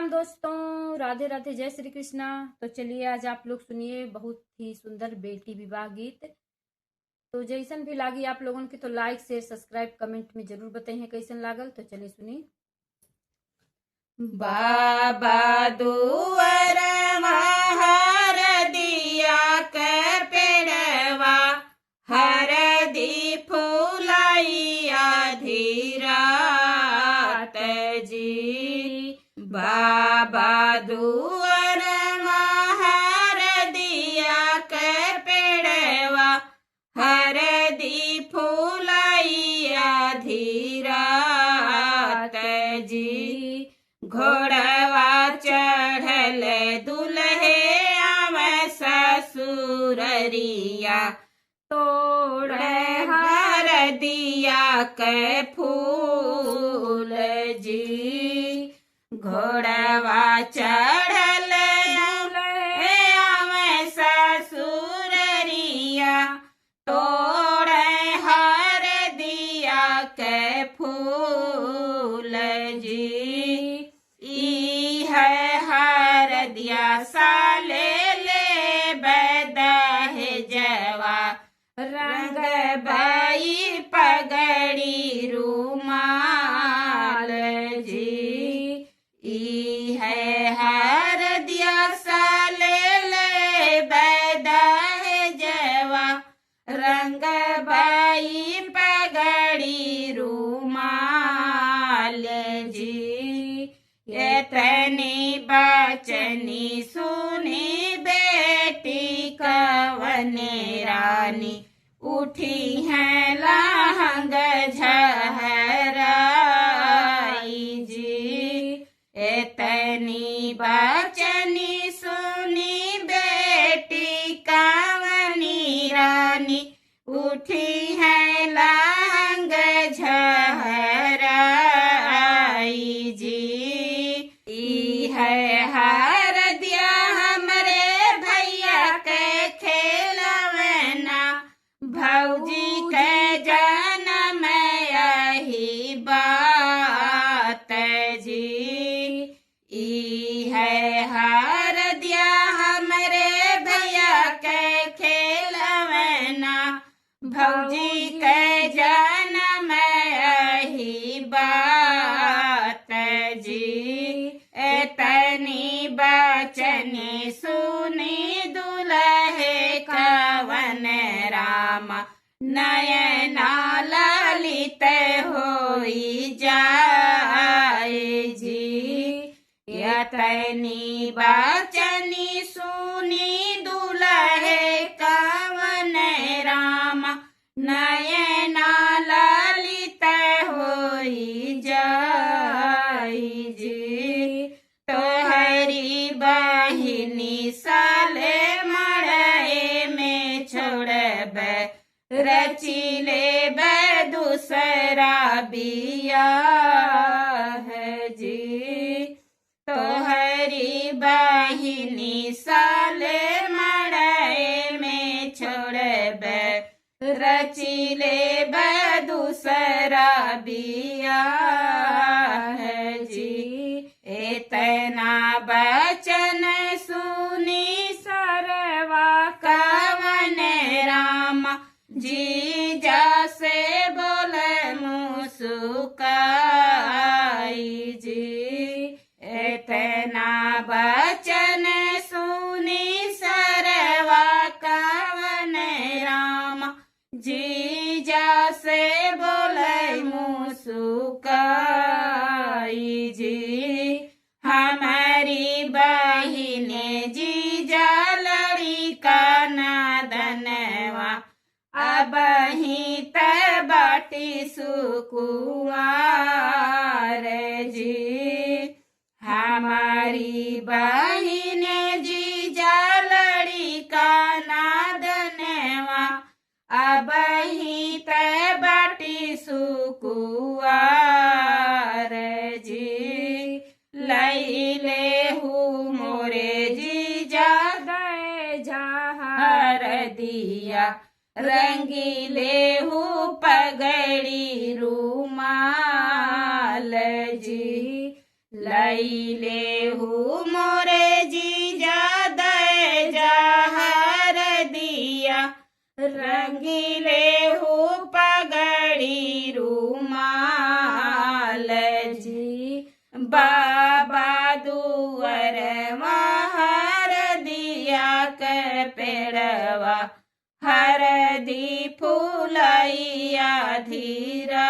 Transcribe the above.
राम दोस्तों, राधे राधे, जय श्री कृष्णा। तो चलिए आज आप लोग सुनिए बहुत ही सुंदर बेटी विवाह गीत। तो जैसन भी लागी आप लोगों की तो लाइक शेयर सब्सक्राइब कमेंट में जरूर बताइए कैसन लागल। तो चलिए सुनिए। बाबा दुआर हर दिया के पेड़वा हरदी फूलैया धीरात जी। बाबा दुआर हर दिया के पेड़वा हरदी फूलैया धीरात जी। घोड़वा चढ़ल दुल्हे आवे ससुररिया तोड़े हर दिया के फूल जी। घोड़वा चढ़ल दुल्हे आवे ससुररिया तोड़े हर दिया के फूल जी। हर दिया साले ले बदह जवा रंग बाई पगड़ी रूमाल जी। हर दिया साले ले बदह जवा रंग बाई पगड़ी रूमाल जी। इतनी बचनी सुनी बेटी कवने रानी उठी है लहंग झहराई जी। इतनी बचनी सुनी बेटी कवनी रानी उठी है लहंग झहराई जी। हर दिया हमरे भैया के खेलवना भौजी के जन्म यही बात जी। हर दिया हमरे भैया के खेलवना भौजी के जन्म यही बात जी। इतनी बचनी सुनी दुल्हे कवन रामा नयना ललित होई जाए जी। इतनी बचनी सुनी दुल्हे कवन रामा नयना ललित होई जाए जी। तोहरी बहिनी साले मड़े में छोड़ब रची लेब दूसरा बियाह जी। तोहरी बहिनी साले मड़े में छोड़ब रची लेब दूसरा बियाह जी। इतना बचन सुनी सरवा कवन राम जी जैसे बोले मुस्काई जी। इतना बचन सुनी सरवा कवन राम जी जैसे बोले मुस्काई जी। हमारी बहिने जीजा लड़िका नादनवा अब ही बाटी सुकुआर जी। हमारी बहिने जीजा लड़िका नादनवा अब ही बाटी सुकुआर जी। लैले हूँ मोरे जीजा गए जहर दिया रंगीले हूँ पगड़ी रूमाल जी। लैले हूँ मोरे जीजा दे जहर दिया रंगीले हूँ पगड़ी रूमाल जी बाबा दुअर महर दिया कर पेड़वा हरदी फूलैया धीरा